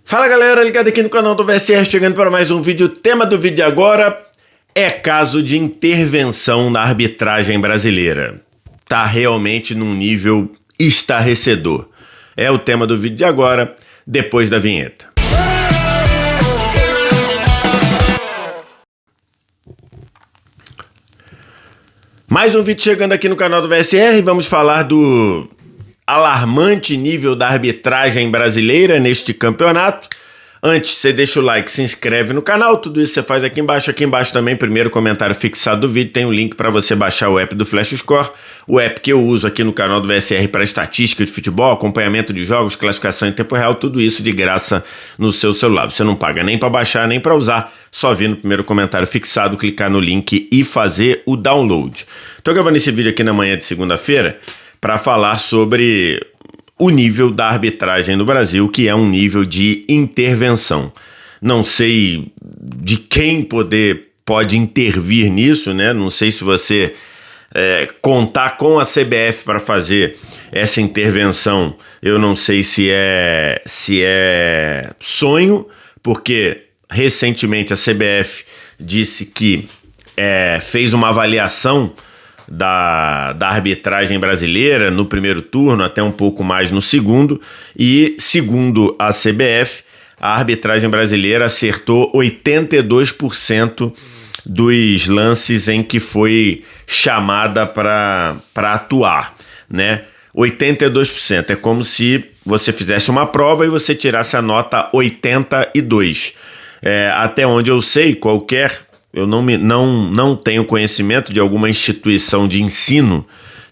Fala galera, ligado aqui no canal do VSR, chegando para mais um vídeo. O tema do vídeo agora é caso de intervenção na arbitragem brasileira. Tá realmente num nível estarrecedor. É o tema do vídeo de agora, depois da vinheta. Mais um vídeo chegando aqui no canal do VSR, vamos falar do alarmante nível da arbitragem brasileira neste campeonato. Antes, você deixa o like, se inscreve no canal, tudo isso você faz aqui embaixo. Aqui embaixo também, primeiro comentário fixado do vídeo, tem um link para você baixar o app do Flash Score, o app que eu uso aqui no canal do VSR para estatística de futebol, acompanhamento de jogos, classificação em tempo real, tudo isso de graça no seu celular. Você não paga nem para baixar, nem para usar, só vir no primeiro comentário fixado, clicar no link e fazer o download. Estou gravando esse vídeo aqui na manhã de segunda-feira para falar sobre o nível da arbitragem no Brasil, que é um nível de intervenção. Não sei de quem pode intervir nisso, né? Não sei se você contar com a CBF para fazer essa intervenção. Eu não sei se é sonho, porque recentemente a CBF disse que fez uma avaliação da arbitragem brasileira no primeiro turno, até um pouco mais no segundo, e segundo a CBF, a arbitragem brasileira acertou 82% dos lances em que foi chamada para atuar, né? 82%, é como se você fizesse uma prova e você tirasse a nota 82. Até onde eu sei, eu não tenho conhecimento de alguma instituição de ensino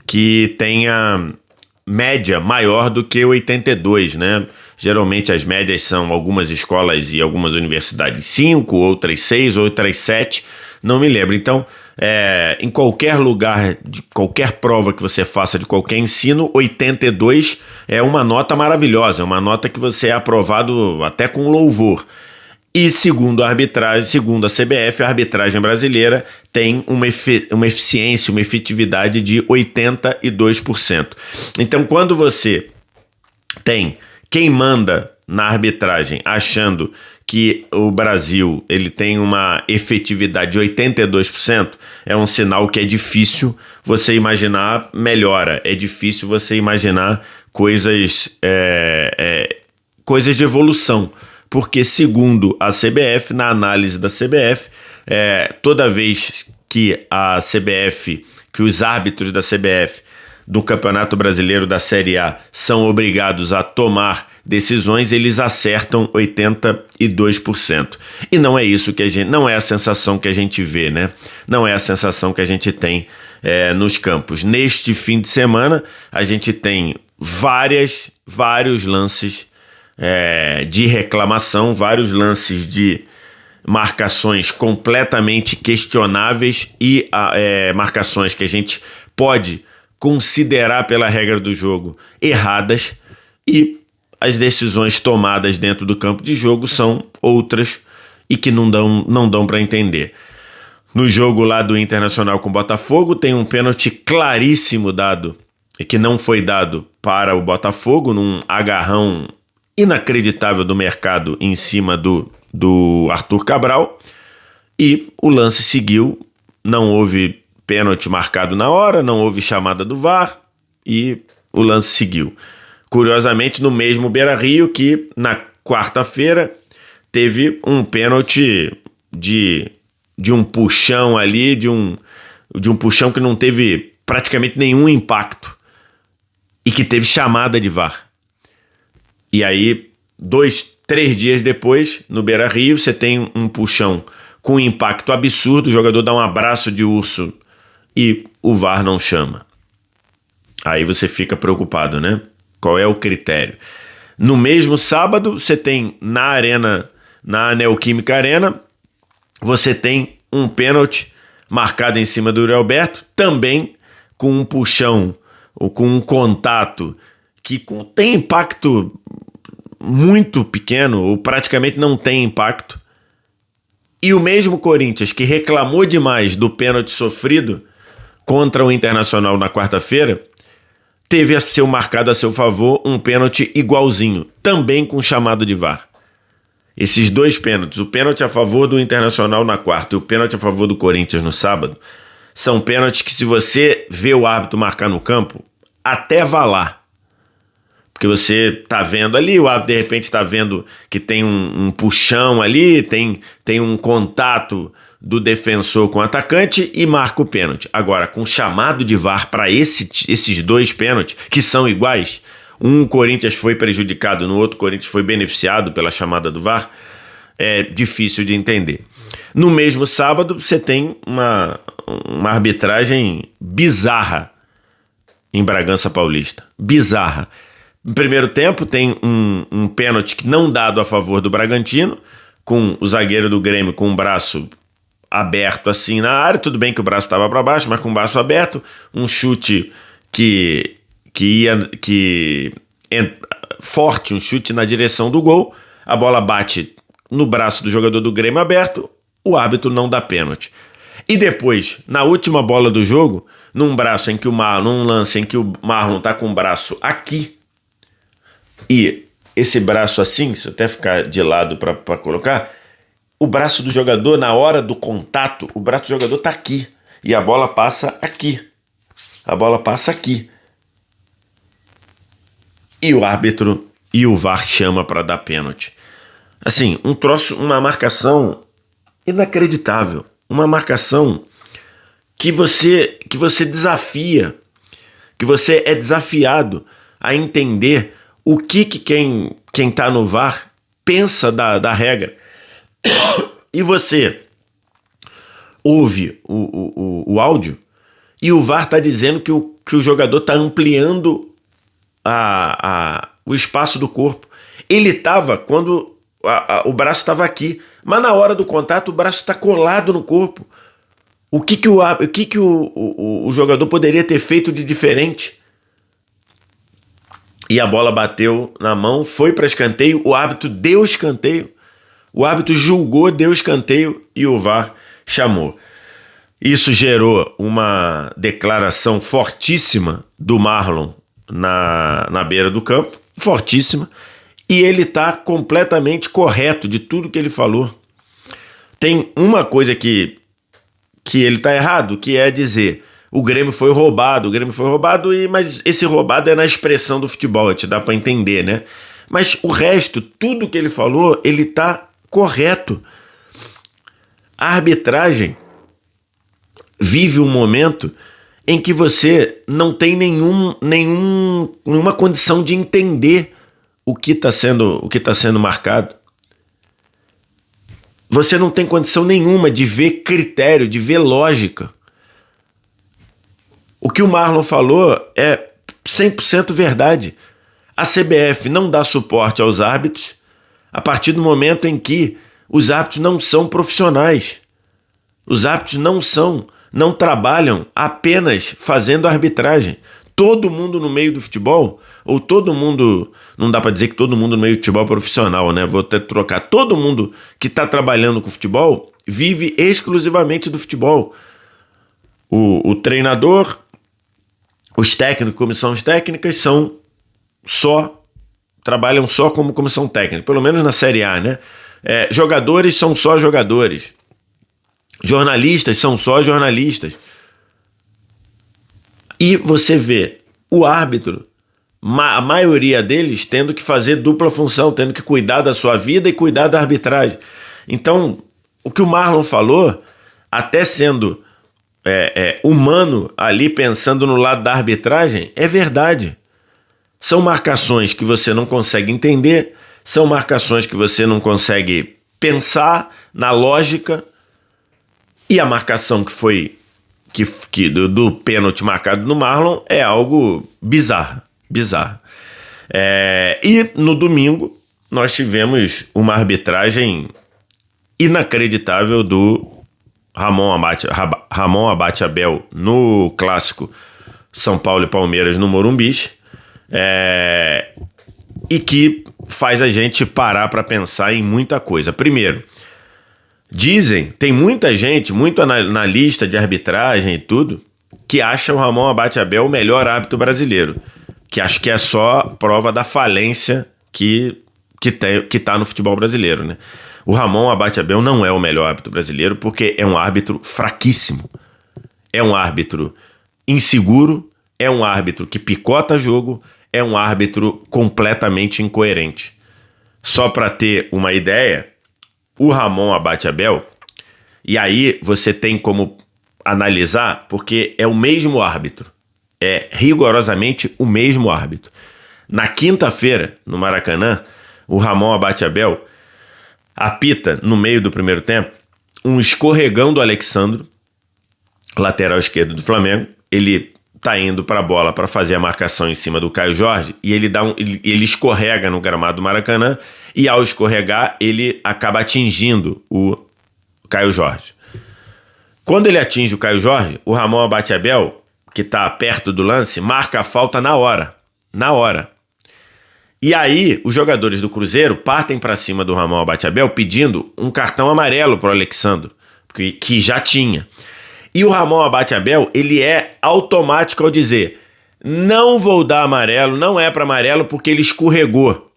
que tenha média maior do que 82, né? Geralmente as médias são algumas escolas e algumas universidades 5, outras 6, outras 7, não me lembro. Então, em qualquer lugar, de qualquer prova que você faça de qualquer ensino, 82 é uma nota maravilhosa, é uma nota que você é aprovado até com louvor. E segundo a CBF, a arbitragem brasileira tem uma eficiência, uma efetividade de 82%. Então, quando você tem quem manda na arbitragem achando que o Brasil ele tem uma efetividade de 82%, é um sinal que é difícil você imaginar melhora, é difícil você imaginar coisas de evolução. Porque, segundo a CBF, na análise da CBF, toda vez que que os árbitros da CBF do Campeonato Brasileiro da Série A são obrigados a tomar decisões, eles acertam 82%. E não é isso não é a sensação que a gente vê, né? Não é a sensação que a gente tem nos campos. Neste fim de semana, a gente tem vários lances de reclamação, vários lances de marcações completamente questionáveis e marcações que a gente pode considerar pela regra do jogo erradas, e as decisões tomadas dentro do campo de jogo são outras e que não dão para entender. No jogo lá do Internacional com o Botafogo, tem um pênalti claríssimo dado, que não foi dado para o Botafogo, num agarrão inacreditável do mercado em cima do Arthur Cabral, e o lance seguiu, não houve pênalti marcado na hora, não houve chamada do VAR e o lance seguiu. Curiosamente, no mesmo Beira-Rio, que na quarta-feira teve um pênalti de um puxão ali, de um puxão que não teve praticamente nenhum impacto e que teve chamada de VAR. E aí, 3 dias depois, no Beira-Rio, você tem um puxão com um impacto absurdo, o jogador dá um abraço de urso e o VAR não chama. Aí você fica preocupado, né? Qual é o critério? No mesmo sábado, você tem na Neoquímica Arena, você tem um pênalti marcado em cima do Yuri Alberto, também com um puxão, ou com um contato que tem impacto muito pequeno, ou praticamente não tem impacto. E o mesmo Corinthians, que reclamou demais do pênalti sofrido contra o Internacional na quarta-feira, teve a ser marcado a seu favor um pênalti igualzinho, também com chamado de VAR. esses dois pênaltis, o pênalti a favor do Internacional na quarta e o pênalti a favor do Corinthians no sábado, são pênaltis que, se você vê o árbitro marcar no campo, até vá lá. Porque você tá vendo ali, o árbitro de repente tá vendo que tem um puxão ali, tem um contato do defensor com o atacante e marca o pênalti. Agora, com chamado de VAR para esses dois pênaltis, que são iguais, um Corinthians foi prejudicado, no outro Corinthians foi beneficiado pela chamada do VAR, é difícil de entender. No mesmo sábado, você tem uma arbitragem bizarra em Bragança Paulista. Bizarra. No primeiro tempo, tem um pênalti que não dado a favor do Bragantino, com o zagueiro do Grêmio com o braço aberto assim na área. Tudo bem que o braço estava para baixo, mas com o braço aberto. Um chute forte, um chute na direção do gol. A bola bate no braço do jogador do Grêmio aberto. O árbitro não dá pênalti. E depois, na última bola do jogo, num lance em que o Marlon tá com o braço aqui, e esse braço assim, se eu até ficar de lado para colocar, o braço do jogador, na hora do contato, o braço do jogador tá aqui, e a bola passa aqui. A bola passa aqui. E o árbitro e o VAR chama para dar pênalti. Assim, uma marcação inacreditável. Uma marcação que você desafia, que você é desafiado a entender o que quem tá no VAR pensa da regra. E você ouve o áudio e o VAR tá dizendo que o jogador tá ampliando o espaço do corpo. Ele tava quando o braço estava aqui, mas na hora do contato o braço está colado no corpo. O que o jogador poderia ter feito de diferente? E a bola bateu na mão, foi para escanteio, o árbitro deu escanteio, o árbitro julgou, deu escanteio e o VAR chamou. Isso gerou uma declaração fortíssima do Marlon na beira do campo, fortíssima, e ele está completamente correto de tudo que ele falou. Tem uma coisa que ele está errado, que é dizer: o Grêmio foi roubado, mas esse roubado é na expressão do futebol, a gente dá para entender, né? Mas o resto, tudo que ele falou, ele está correto. A arbitragem vive um momento em que você não tem nenhuma condição de entender o que está sendo marcado. Você não tem condição nenhuma de ver critério, de ver lógica. O que o Marlon falou é 100% verdade. A CBF não dá suporte aos árbitros a partir do momento em que os árbitros não são profissionais. Os árbitros não trabalham apenas fazendo arbitragem. Todo mundo no meio do futebol, ou todo mundo, não dá para dizer que todo mundo no meio do futebol é profissional, né? Vou até trocar. Todo mundo que está trabalhando com futebol vive exclusivamente do futebol. O treinador, os técnicos, comissões técnicas trabalham só como comissão técnica, pelo menos na Série A, né? Jogadores são só jogadores. Jornalistas são só jornalistas. E você vê o árbitro, a maioria deles tendo que fazer dupla função, tendo que cuidar da sua vida e cuidar da arbitragem. Então, o que o Marlon falou, até sendo humano ali, pensando no lado da arbitragem, é verdade. São marcações que você não consegue entender, são marcações que você não consegue pensar na lógica, e a marcação que foi do pênalti marcado no Marlon é algo bizarro. E no domingo nós tivemos uma arbitragem inacreditável do Ramon Abate Abel no clássico São Paulo e Palmeiras no Morumbi, e que faz a gente parar para pensar em muita coisa. Primeiro, tem muita gente, muito analista de arbitragem e tudo, que acha o Ramon Abate Abel o melhor árbitro brasileiro, que acho que é só prova da falência que que tá no futebol brasileiro, né? O Ramon Abate Abel não é o melhor árbitro brasileiro porque é um árbitro fraquíssimo. É um árbitro inseguro, é um árbitro que picota jogo, é um árbitro completamente incoerente. Só para ter uma ideia, o Ramon Abate Abel, e aí você tem como analisar, porque é o mesmo árbitro. É rigorosamente o mesmo árbitro. Na quinta-feira, no Maracanã, o Ramon Abate Abel apita, no meio do primeiro tempo, um escorregão do Alexandro, lateral esquerdo do Flamengo. Ele tá indo para a bola para fazer a marcação em cima do Caio Jorge e ele escorrega no gramado do Maracanã e ao escorregar ele acaba atingindo o Caio Jorge. Quando ele atinge o Caio Jorge, o Ramon Abate Abel, que tá perto do lance, marca a falta na hora. Na hora. E aí, os jogadores do Cruzeiro partem para cima do Ramon Abate Abel pedindo um cartão amarelo pro Alexandro, que já tinha. E o Ramon Abate Abel, ele é automático ao dizer: não vou dar amarelo, não é para amarelo porque ele escorregou.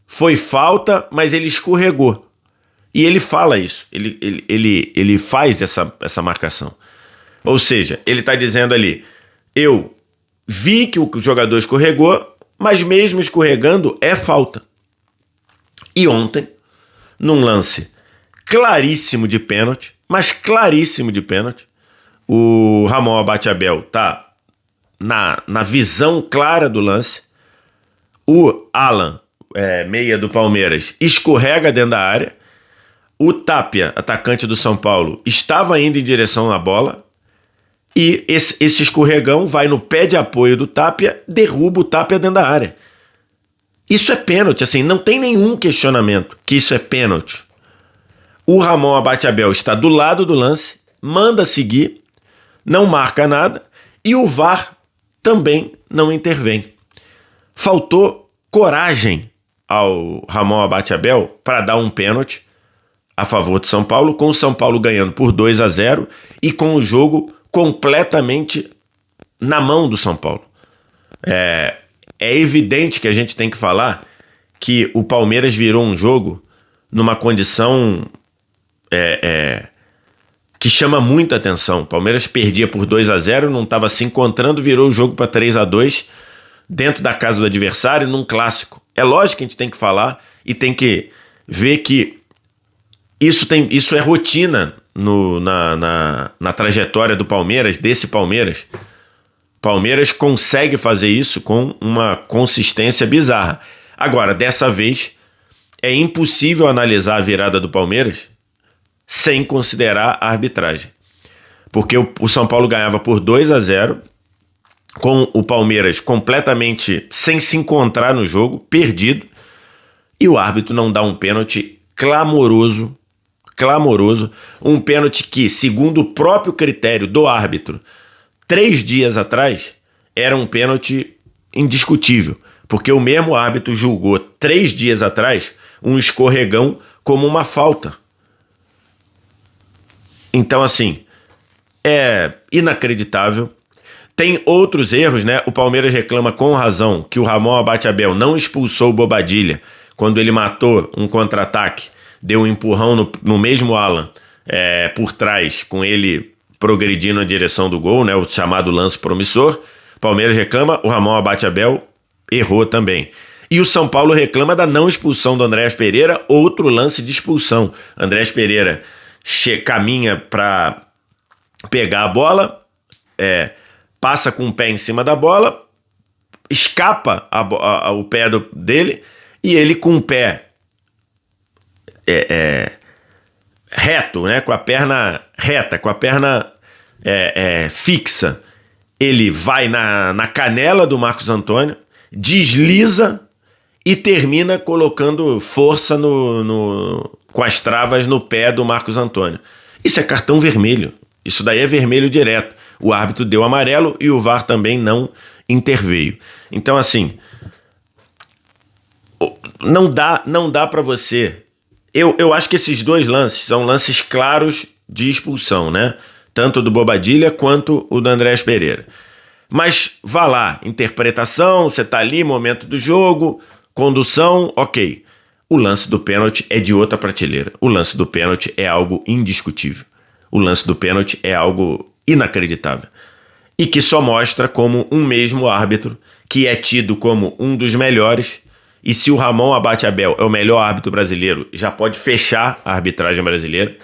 Foi falta, mas ele escorregou. E ele fala isso, ele faz essa marcação. Ou seja, ele está dizendo ali: eu vi que o jogador escorregou, mas mesmo escorregando é falta. E ontem, num lance claríssimo de pênalti, mas claríssimo de pênalti, o Ramon Abate Abel tá na visão clara do lance. O Alan, meia do Palmeiras, escorrega dentro da área. O Tapia, atacante do São Paulo, estava indo em direção à bola. E esse escorregão vai no pé de apoio do Tapia, derruba o Tapia dentro da área. Isso é pênalti, assim, não tem nenhum questionamento que isso é pênalti. O Ramon Abate Abel está do lado do lance, manda seguir, não marca nada, e o VAR também não intervém. Faltou coragem ao Ramon Abate Abel para dar um pênalti a favor do São Paulo, com o São Paulo ganhando por 2-0 e com o jogo completamente na mão do São Paulo. É evidente que a gente tem que falar que o Palmeiras virou um jogo numa condição que chama muita atenção. O Palmeiras perdia por 2-0, não estava se encontrando, virou o jogo para 3-2 dentro da casa do adversário, num clássico. É lógico que a gente tem que falar e tem que ver que isso é rotina na trajetória do Palmeiras, desse Palmeiras. Palmeiras consegue fazer isso com uma consistência bizarra. Agora, dessa vez, é impossível analisar a virada do Palmeiras sem considerar a arbitragem. Porque o São Paulo ganhava por 2-0, com o Palmeiras completamente sem se encontrar no jogo, perdido, e o árbitro não dá um pênalti clamoroso, um pênalti que, segundo o próprio critério do árbitro, 3 dias atrás, era um pênalti indiscutível, porque o mesmo árbitro julgou 3 dias atrás um escorregão como uma falta. Então, assim, é inacreditável. Tem outros erros, né? O Palmeiras reclama com razão que o Ramon Abate Abel não expulsou o Bobadilla quando ele matou um contra-ataque, deu um empurrão no mesmo Alan por trás, com ele progredindo na direção do gol, né? O chamado lance promissor. O Palmeiras reclama, o Ramon Abate Abel errou também. E o São Paulo reclama da não expulsão do Andréas Pereira, outro lance de expulsão. Andréas Pereira caminha para pegar a bola, passa com o pé em cima da bola, escapa o pé dele, e ele com o pé reto, né, com a perna reta, com a perna fixa, ele vai na canela do Marcos Antônio, desliza e termina colocando força com as travas no pé do Marcos Antônio. Isso é cartão vermelho. Isso daí é vermelho direto. O árbitro deu amarelo e o VAR também não interveio. Então, assim, não dá para você... Eu acho que esses dois lances são lances claros de expulsão, né? Tanto do Bobadilla quanto o do Andréas Pereira. Mas vá lá, interpretação, você tá ali, momento do jogo, condução, ok. o lance do pênalti é de outra prateleira. O lance do pênalti é algo indiscutível. O lance do pênalti é algo inacreditável. E que só mostra como um mesmo árbitro, que é tido como um dos melhores, e se o Ramon Abate Abel é o melhor árbitro brasileiro, já pode fechar a arbitragem brasileira,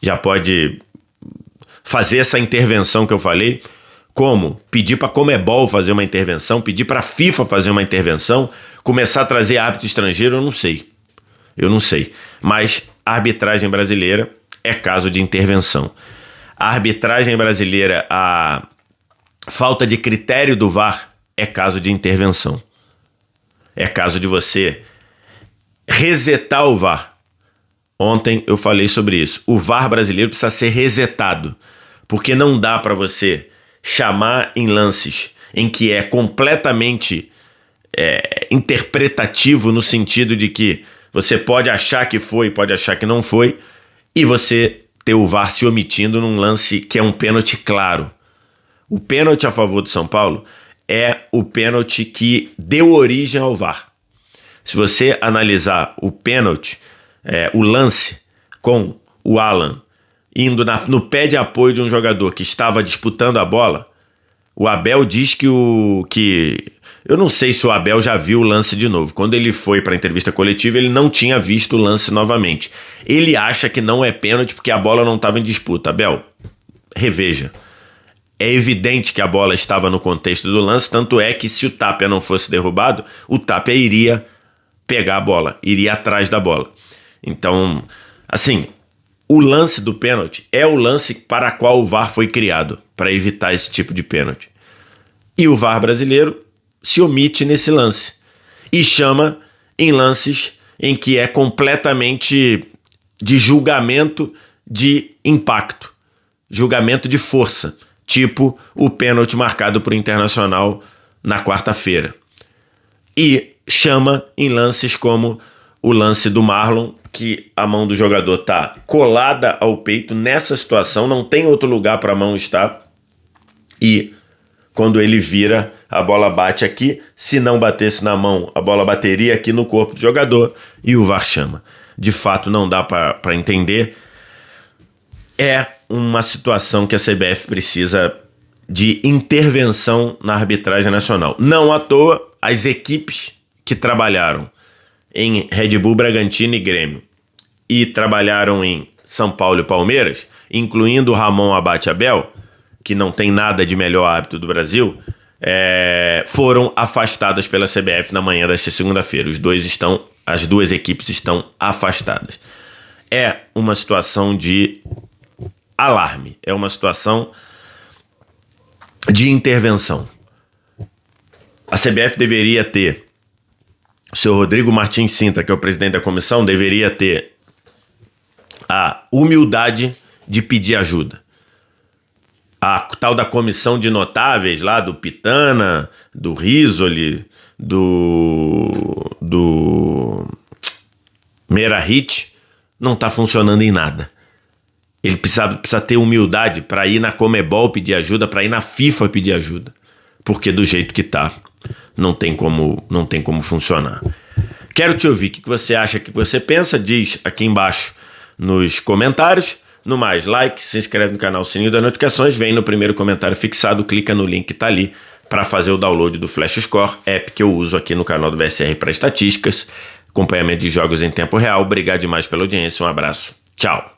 já pode fazer essa intervenção que eu falei, como pedir para a Conmebol fazer uma intervenção, pedir para a FIFA fazer uma intervenção, começar a trazer árbitro estrangeiro, eu não sei. Mas a arbitragem brasileira é caso de intervenção. A arbitragem brasileira, a falta de critério do VAR é caso de intervenção. É caso de você resetar o VAR. Ontem eu falei sobre isso. O VAR brasileiro precisa ser resetado, porque não dá para você chamar em lances em que é completamente interpretativo, no sentido de que você pode achar que foi, pode achar que não foi, e você ter o VAR se omitindo num lance que é um pênalti claro. O pênalti a favor do São Paulo é o pênalti que deu origem ao VAR. Se você analisar o pênalti, o lance com o Alan indo no pé de apoio de um jogador que estava disputando a bola, o Abel diz que eu não sei se o Abel já viu o lance de novo. Quando ele foi para a entrevista coletiva, ele não tinha visto o lance novamente. Ele acha que não é pênalti porque a bola não estava em disputa. Abel, reveja. É evidente que a bola estava no contexto do lance, tanto é que se o Tapia não fosse derrubado, o Tapia iria pegar a bola, iria atrás da bola. Então, assim, o lance do pênalti é o lance para o qual o VAR foi criado, para evitar esse tipo de pênalti. E o VAR brasileiro se omite nesse lance e chama em lances em que é completamente de julgamento de impacto, julgamento de força, tipo o pênalti marcado por Internacional na quarta-feira. E chama em lances como o lance do Marlon, que a mão do jogador está colada ao peito. Nessa situação não tem outro lugar para a mão estar, e quando ele vira, a bola bate aqui. Se não batesse na mão, a bola bateria aqui no corpo do jogador, e o VAR chama. De fato, não dá para entender. É uma situação que a CBF precisa de intervenção na arbitragem nacional. Não à toa, as equipes que trabalharam em Red Bull, Bragantino e Grêmio e trabalharam em São Paulo e Palmeiras, incluindo o Ramon Abate Abel, que não tem nada de melhor árbitro do Brasil, foram afastadas pela CBF na manhã desta segunda-feira. As duas equipes estão afastadas. É uma situação de alarme, é uma situação de intervenção. A CBF deveria ter, o senhor Rodrigo Martins Sintra, que é o presidente da comissão, deveria ter a humildade de pedir ajuda. A tal da comissão de notáveis lá, do Pitana, do Risoli, do Merahit, não está funcionando em nada. Ele precisa ter humildade para ir na Conmebol pedir ajuda, para ir na FIFA pedir ajuda. Porque do jeito que tá, não tem como funcionar. Quero te ouvir. O que você acha, o que você pensa? Diz aqui embaixo nos comentários. No mais, like, se inscreve no canal, sininho das notificações, vem no primeiro comentário fixado, clica no link que tá ali para fazer o download do Flash Score, app que eu uso aqui no canal do VSR para estatísticas, acompanhamento de jogos em tempo real. Obrigado demais pela audiência, um abraço, tchau!